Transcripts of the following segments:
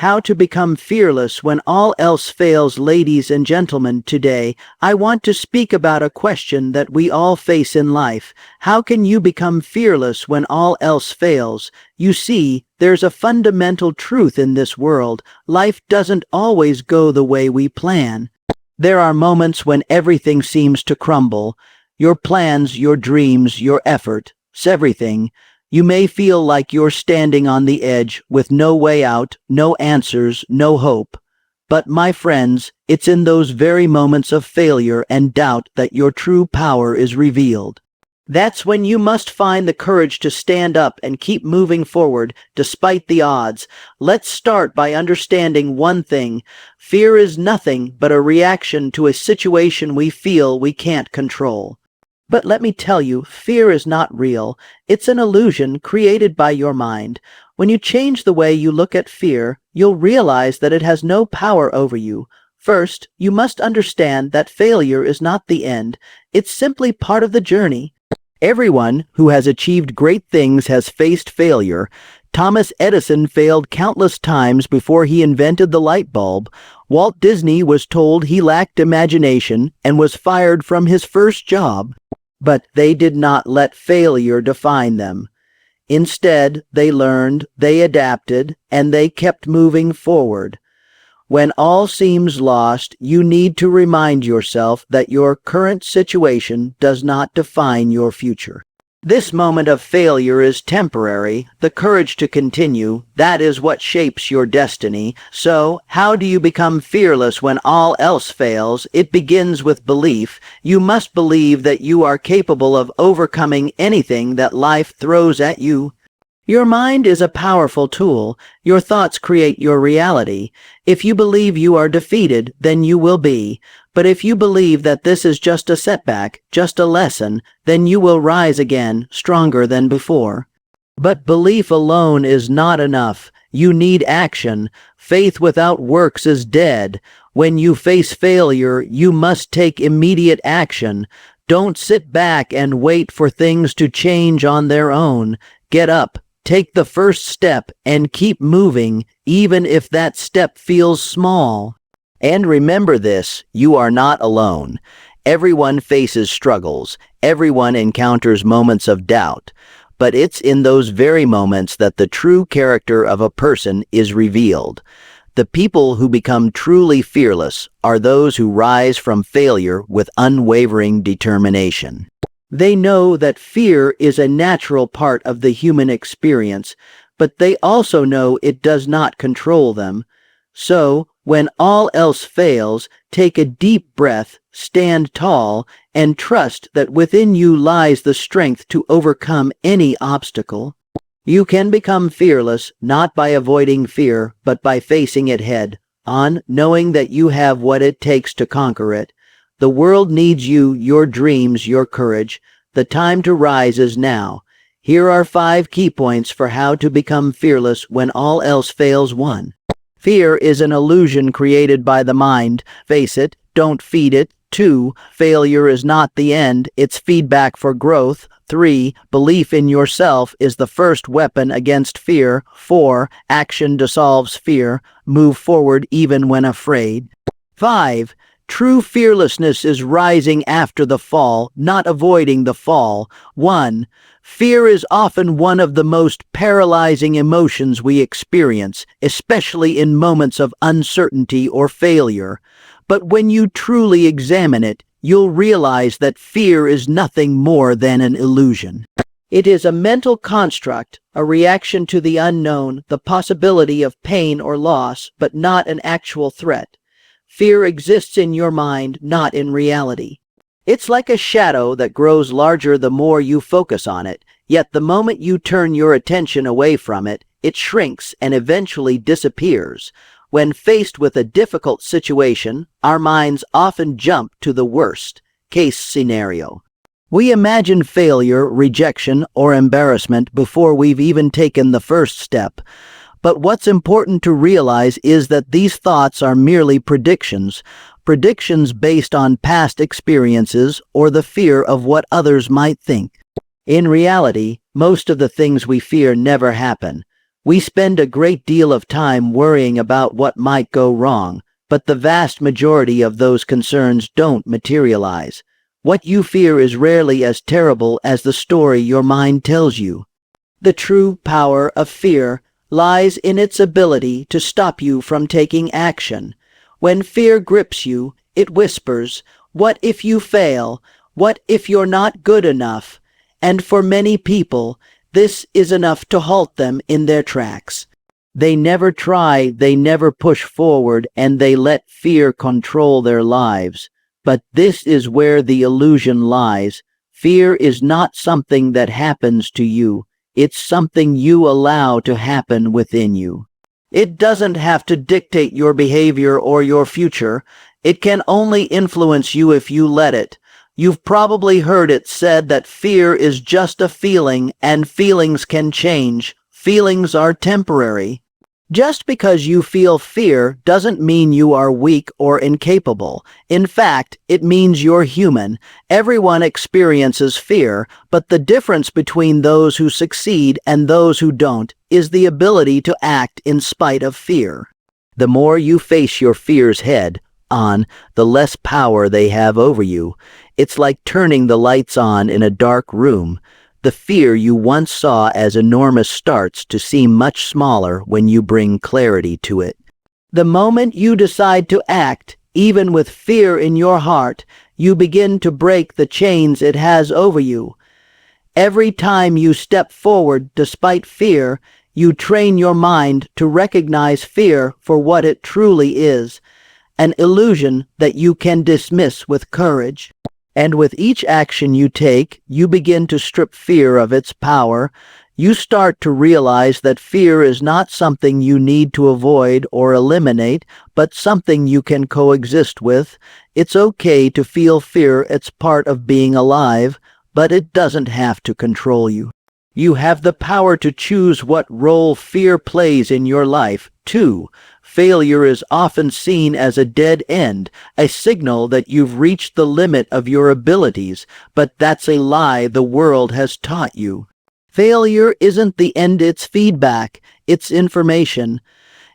How to become fearless when all else fails. Ladies and gentlemen, today I want to speak about a question that we all face in life. How can you become fearless when all else fails? You see, there's a fundamental truth in this world. Life doesn't always go the way we plan. There are moments when everything seems to crumble. Your plans, your dreams, your efforts, everything. You may feel like you're standing on the edge with no way out, no answers, no hope. But my friends, it's in those very moments of failure and doubt that your true power is revealed. That's when you must find the courage to stand up and keep moving forward despite the odds. Let's start by understanding one thing. Fear is nothing but a reaction to a situation we feel we can't control. But let me tell you, fear is not real. It's an illusion created by your mind. When you change the way you look at fear, you'll realize that it has no power over you. First, you must understand that failure is not the end. It's simply part of the journey. Everyone who has achieved great things has faced failure. Thomas Edison failed countless times before he invented the light bulb. Walt Disney was told he lacked imagination and was fired from his first job. But they did not let failure define them. Instead, they learned, they adapted, and they kept moving forward. When all seems lost, you need to remind yourself that your current situation does not define your future. This moment of failure is temporary. The courage to continue, that is what shapes your destiny. So, how do you become fearless when all else fails? It begins with belief. You must believe that you are capable of overcoming anything that life throws at you. Your mind is a powerful tool. Your thoughts create your reality. If you believe you are defeated, then you will be. But if you believe that this is just a setback, just a lesson, then you will rise again, stronger than before. But belief alone is not enough. You need action. Faith without works is dead. When you face failure, you must take immediate action. Don't sit back and wait for things to change on their own. Get up. Take the first step and keep moving, even if that step feels small. And remember this, you are not alone. Everyone faces struggles. Everyone encounters moments of doubt. But it's in those very moments that the true character of a person is revealed. The people who become truly fearless are those who rise from failure with unwavering determination. They know that fear is a natural part of the human experience, but they also know it does not control them. So, when all else fails, take a deep breath, stand tall, and trust that within you lies the strength to overcome any obstacle. You can become fearless not by avoiding fear, but by facing it head on, knowing that you have what it takes to conquer it. The world needs you, your dreams, your courage. The time to rise is now. Here are 5 key points for how to become fearless when all else fails. 1. Fear is an illusion created by the mind. Face it, don't feed it. 2. Failure is not the end, it's feedback for growth. 3. Belief in yourself is the first weapon against fear. 4. Action dissolves fear. Move forward even when afraid. 5. True fearlessness is rising after the fall, not avoiding the fall. 1. Fear is often one of the most paralyzing emotions we experience, especially in moments of uncertainty or failure. But when you truly examine it, you'll realize that fear is nothing more than an illusion. It is a mental construct, a reaction to the unknown, the possibility of pain or loss, but not an actual threat. Fear exists in your mind, not in reality. It's like a shadow that grows larger the more you focus on it, yet the moment you turn your attention away from it, it shrinks and eventually disappears. When faced with a difficult situation, our minds often jump to the worst case scenario. We imagine failure, rejection, or embarrassment before we've even taken the first step. But what's important to realize is that these thoughts are merely predictions based on past experiences or the fear of what others might think. In reality, most of the things we fear never happen. We spend a great deal of time worrying about what might go wrong, but the vast majority of those concerns don't materialize. What you fear is rarely as terrible as the story your mind tells you. The true power of fear lies in its ability to stop you from taking action. When fear grips you, it whispers, "What if you fail? What if you're not good enough?" And for many people, this is enough to halt them in their tracks. They never try, they never push forward, and they let fear control their lives. But this is where the illusion lies. Fear is not something that happens to you. It's something you allow to happen within you. It doesn't have to dictate your behavior or your future. It can only influence you if you let it. You've probably heard it said that fear is just a feeling, and feelings can change. Feelings are temporary. Just because you feel fear doesn't mean you are weak or incapable. In fact, it means you're human. Everyone experiences fear, but the difference between those who succeed and those who don't is the ability to act in spite of fear. The more you face your fears head on, the less power they have over you. It's like turning the lights on in a dark room. The fear you once saw as enormous starts to seem much smaller when you bring clarity to it. The moment you decide to act, even with fear in your heart, you begin to break the chains it has over you. Every time you step forward despite fear, you train your mind to recognize fear for what it truly is, an illusion that you can dismiss with courage. And with each action you take, you begin to strip fear of its power. You start to realize that fear is not something you need to avoid or eliminate, but something you can coexist with. It's okay to feel fear, it's part of being alive, but it doesn't have to control you. You have the power to choose what role fear plays in your life, too. Failure is often seen as a dead end, a signal that you've reached the limit of your abilities, but that's a lie the world has taught you. Failure isn't the end, it's feedback, it's information.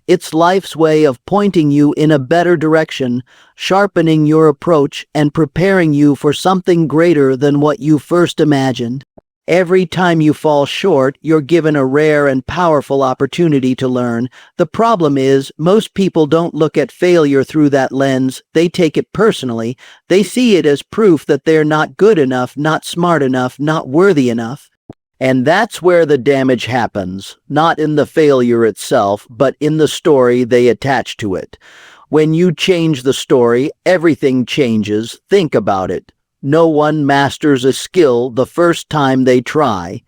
It's life's way of pointing you in a better direction, sharpening your approach, and preparing you for something greater than what you first imagined. Every time you fall short, you're given a rare and powerful opportunity to learn. The problem is, most people don't look at failure through that lens. They take it personally. They see it as proof that they're not good enough, not smart enough, not worthy enough. And that's where the damage happens, not in the failure itself, but in the story they attach to it. When you change the story, everything changes. Think about it. No one masters a skill the first time they try.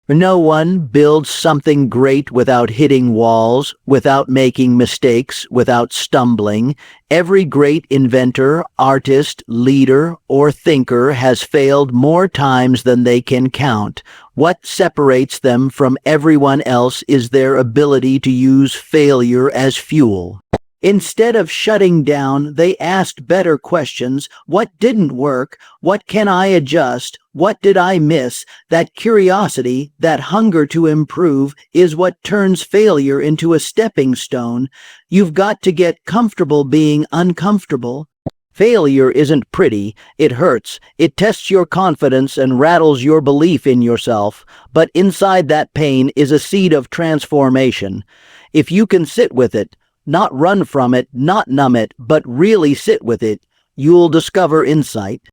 No one builds something great without hitting walls, without making mistakes, without stumbling. Every great inventor, artist, leader, or thinker has failed more times than they can count. What separates them from everyone else is their ability to use failure as fuel. Instead of shutting down, they asked better questions. What didn't work? What can I adjust? What did I miss? That curiosity, that hunger to improve, is what turns failure into a stepping stone. You've got to get comfortable being uncomfortable. Failure isn't pretty. It hurts. It tests your confidence and rattles your belief in yourself. But inside that pain is a seed of transformation. If you can sit with it, not run from it, not numb it, but really sit with it, you'll discover insight.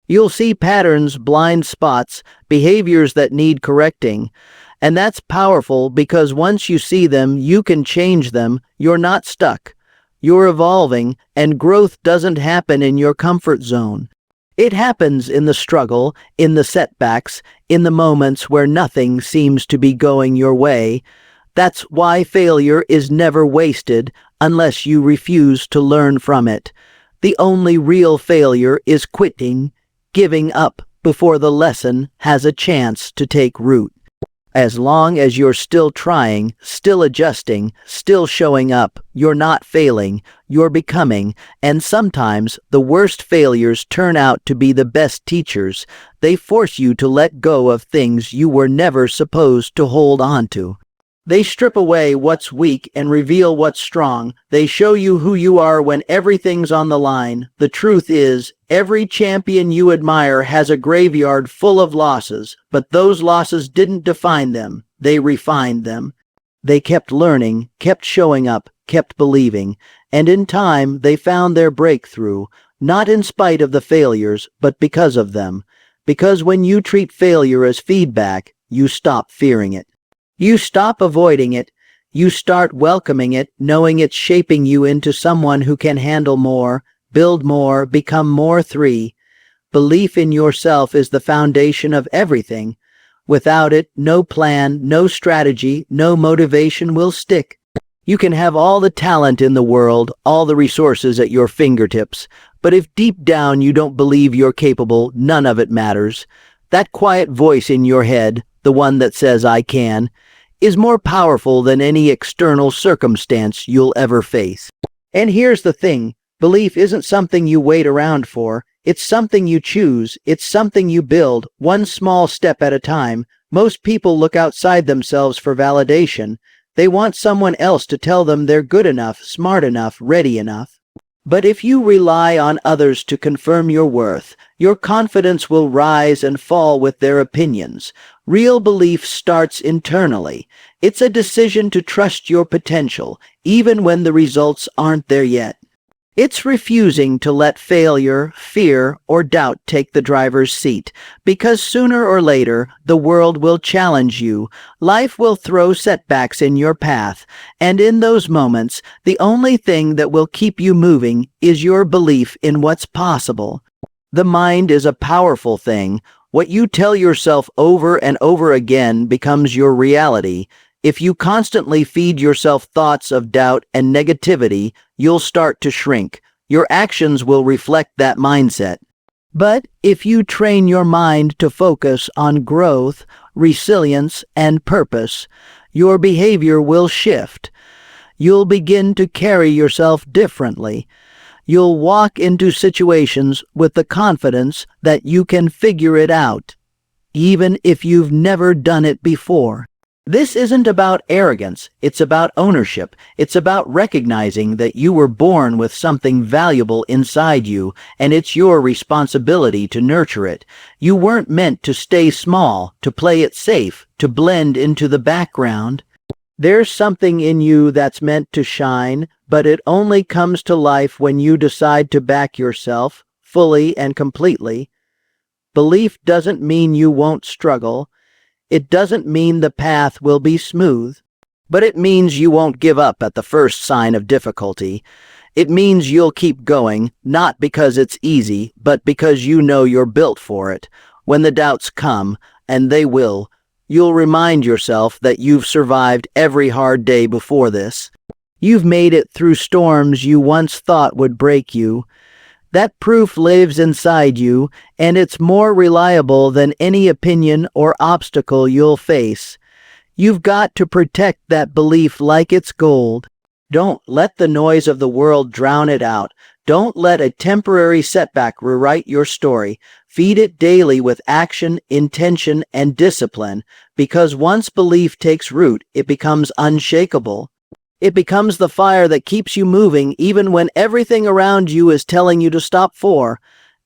You'll see patterns, blind spots, behaviors that need correcting. And that's powerful because once you see them, you can change them. You're not stuck. You're evolving, and growth doesn't happen in your comfort zone. It happens in the struggle, in the setbacks, in the moments where nothing seems to be going your way. That's why failure is never wasted unless you refuse to learn from it. The only real failure is quitting, giving up before the lesson has a chance to take root. As long as you're still trying, still adjusting, still showing up, you're not failing, you're becoming, and sometimes the worst failures turn out to be the best teachers. They force you to let go of things you were never supposed to hold on to. They strip away what's weak and reveal what's strong. They show you who you are when everything's on the line. The truth is, every champion you admire has a graveyard full of losses, but those losses didn't define them. They refined them. They kept learning, kept showing up, kept believing, and in time they found their breakthrough, not in spite of the failures, but because of them. Because when you treat failure as feedback, you stop fearing it. You stop avoiding it. You start welcoming it, knowing it's shaping you into someone who can handle more, build more, become more. 3. Belief in yourself is the foundation of everything. Without it, no plan, no strategy, no motivation will stick. You can have all the talent in the world, all the resources at your fingertips, but if deep down you don't believe you're capable, none of it matters. That quiet voice in your head, the one that says "I can," is more powerful than any external circumstance you'll ever face. And here's the thing, belief isn't something you wait around for. It's something you choose. It's something you build, one small step at a time. Most people look outside themselves for validation. They want someone else to tell them they're good enough, smart enough, ready enough. But if you rely on others to confirm your worth, your confidence will rise and fall with their opinions. Real belief starts internally. It's a decision to trust your potential, even when the results aren't there yet. It's refusing to let failure, fear, or doubt take the driver's seat, because sooner or later, the world will challenge you. Life will throw setbacks in your path, and in those moments, the only thing that will keep you moving is your belief in what's possible. The mind is a powerful thing. What you tell yourself over and over again becomes your reality. If you constantly feed yourself thoughts of doubt and negativity, you'll start to shrink. Your actions will reflect that mindset. But if you train your mind to focus on growth, resilience, and purpose, your behavior will shift. You'll begin to carry yourself differently. You'll walk into situations with the confidence that you can figure it out, even if you've never done it before. This isn't about arrogance, it's about ownership. It's about recognizing that you were born with something valuable inside you, and it's your responsibility to nurture it. You weren't meant to stay small, to play it safe, to blend into the background. There's something in you that's meant to shine, but it only comes to life when you decide to back yourself, fully and completely. Belief doesn't mean you won't struggle. It doesn't mean the path will be smooth, but it means you won't give up at the first sign of difficulty. It means you'll keep going, not because it's easy, but because you know you're built for it. When the doubts come, and they will, you'll remind yourself that you've survived every hard day before this. You've made it through storms you once thought would break you. That proof lives inside you, and it's more reliable than any opinion or obstacle you'll face. You've got to protect that belief like it's gold. Don't let the noise of the world drown it out. Don't let a temporary setback rewrite your story. Feed it daily with action, intention, and discipline, because once belief takes root, it becomes unshakable. It becomes the fire that keeps you moving even when everything around you is telling you to stop.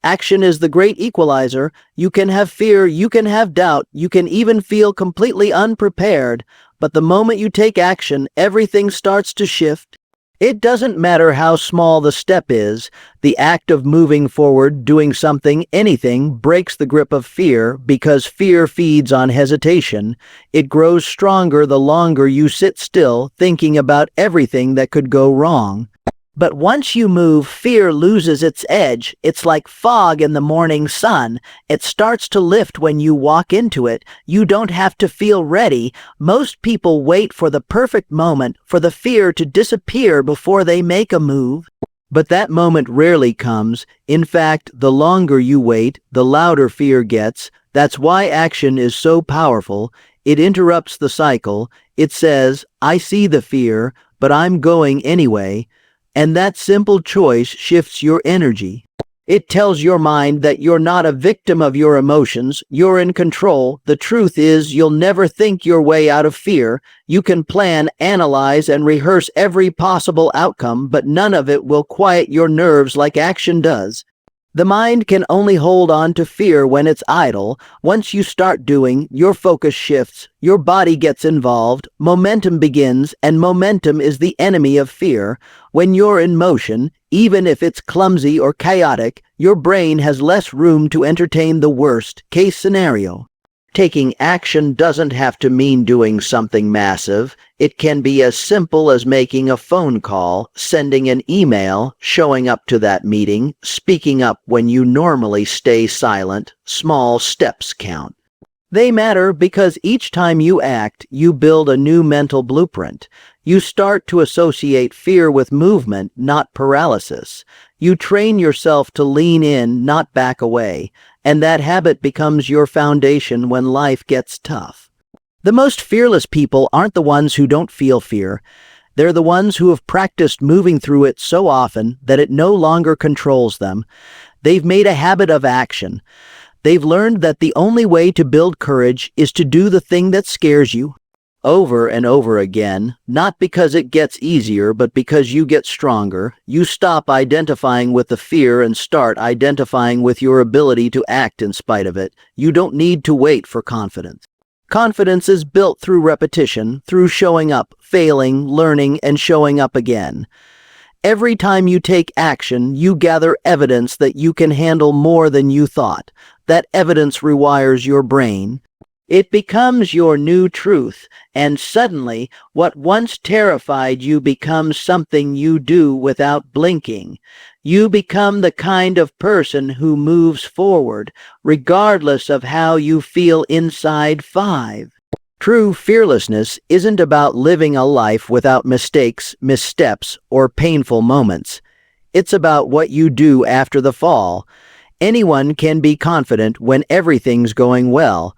Action is the great equalizer. You can have fear, you can have doubt, you can even feel completely unprepared, but the moment you take action, everything starts to shift. It doesn't matter how small the step is, the act of moving forward, doing something, anything, breaks the grip of fear because fear feeds on hesitation. It grows stronger the longer you sit still, thinking about everything that could go wrong. But once you move, fear loses its edge. It's like fog in the morning sun. It starts to lift when you walk into it. You don't have to feel ready. Most people wait for the perfect moment, for the fear to disappear before they make a move. But that moment rarely comes. In fact, the longer you wait, the louder fear gets. That's why action is so powerful. It interrupts the cycle. It says, "I see the fear, but I'm going anyway." And that simple choice shifts your energy. It tells your mind that you're not a victim of your emotions, you're in control. The truth is, you'll never think your way out of fear. You can plan, analyze, and rehearse every possible outcome, but none of it will quiet your nerves like action does. The mind can only hold on to fear when it's idle. Once you start doing, your focus shifts, your body gets involved, momentum begins, and momentum is the enemy of fear. When you're in motion, even if it's clumsy or chaotic, your brain has less room to entertain the worst-case scenario. Taking action doesn't have to mean doing something massive. It can be as simple as making a phone call, sending an email, showing up to that meeting, speaking up when you normally stay silent. Small steps count. They matter because each time you act, you build a new mental blueprint. You start to associate fear with movement, not paralysis. You train yourself to lean in, not back away, and that habit becomes your foundation when life gets tough. The most fearless people aren't the ones who don't feel fear. They're the ones who have practiced moving through it so often that it no longer controls them. They've made a habit of action. They've learned that the only way to build courage is to do the thing that scares you, over and over again, not because it gets easier, but because you get stronger. You stop identifying with the fear and start identifying with your ability to act in spite of it. You don't need to wait for confidence. Confidence is built through repetition, through showing up, failing, learning, and showing up again. Every time you take action, you gather evidence that you can handle more than you thought. That evidence rewires your brain. It becomes your new truth, and suddenly, what once terrified you becomes something you do without blinking. You become the kind of person who moves forward, regardless of how you feel inside. 5. True fearlessness isn't about living a life without mistakes, missteps, or painful moments. It's about what you do after the fall. Anyone can be confident when everything's going well.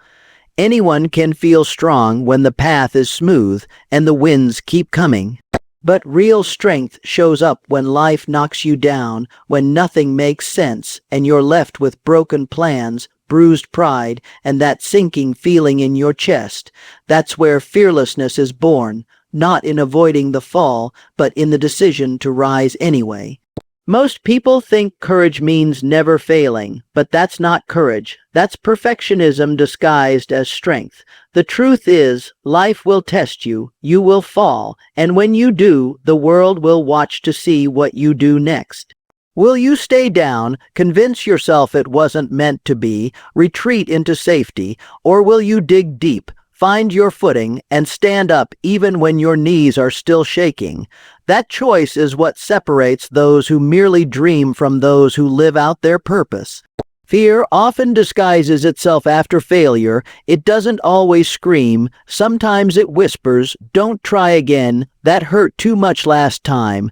Anyone can feel strong when the path is smooth and the winds keep coming. But real strength shows up when life knocks you down, when nothing makes sense, and you're left with broken plans, bruised pride, and that sinking feeling in your chest. That's where fearlessness is born, not in avoiding the fall, but in the decision to rise anyway. Most people think courage means never failing, but that's not courage. That's perfectionism disguised as strength. The truth is, life will test you, you will fall, and when you do, the world will watch to see what you do next. Will you stay down, convince yourself it wasn't meant to be, retreat into safety, or will you dig deep, find your footing, and stand up even when your knees are still shaking? That choice is what separates those who merely dream from those who live out their purpose. Fear often disguises itself after failure. It doesn't always scream. Sometimes it whispers, "Don't try again. That hurt too much last time."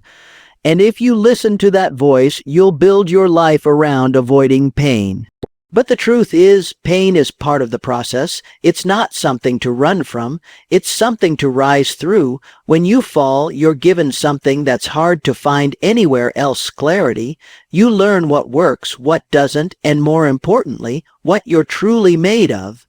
And if you listen to that voice, you'll build your life around avoiding pain. But the truth is, pain is part of the process. It's not something to run from. It's something to rise through. When you fall, you're given something that's hard to find anywhere else: clarity. You learn what works, what doesn't, and more importantly, what you're truly made of.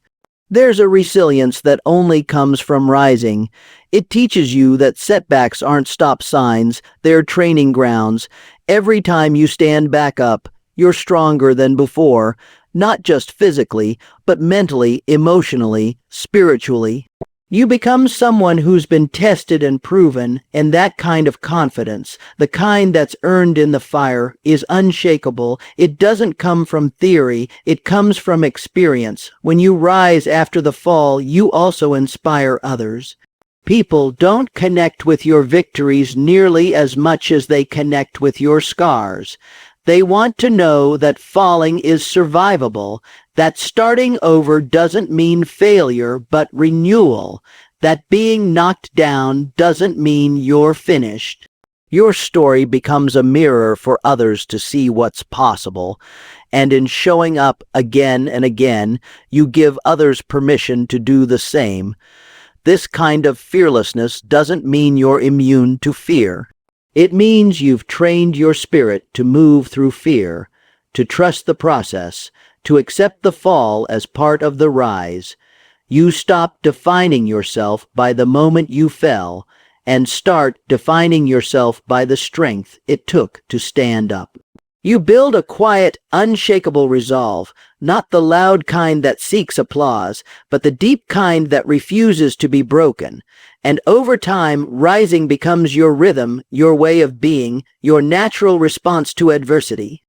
There's a resilience that only comes from rising. It teaches you that setbacks aren't stop signs, they're training grounds. Every time you stand back up, you're stronger than before. Not just physically, but mentally, emotionally, spiritually. You become someone who's been tested and proven, and that kind of confidence, the kind that's earned in the fire, is unshakable. It doesn't come from theory, it comes from experience. When you rise after the fall, you also inspire others. People don't connect with your victories nearly as much as they connect with your scars. They want to know that falling is survivable, that starting over doesn't mean failure, but renewal, that being knocked down doesn't mean you're finished. Your story becomes a mirror for others to see what's possible, and in showing up again and again, you give others permission to do the same. This kind of fearlessness doesn't mean you're immune to fear. It means you've trained your spirit to move through fear, to trust the process, to accept the fall as part of the rise. You stop defining yourself by the moment you fell and start defining yourself by the strength it took to stand up. You build a quiet, unshakable resolve, not the loud kind that seeks applause, but the deep kind that refuses to be broken. And over time, rising becomes your rhythm, your way of being, your natural response to adversity.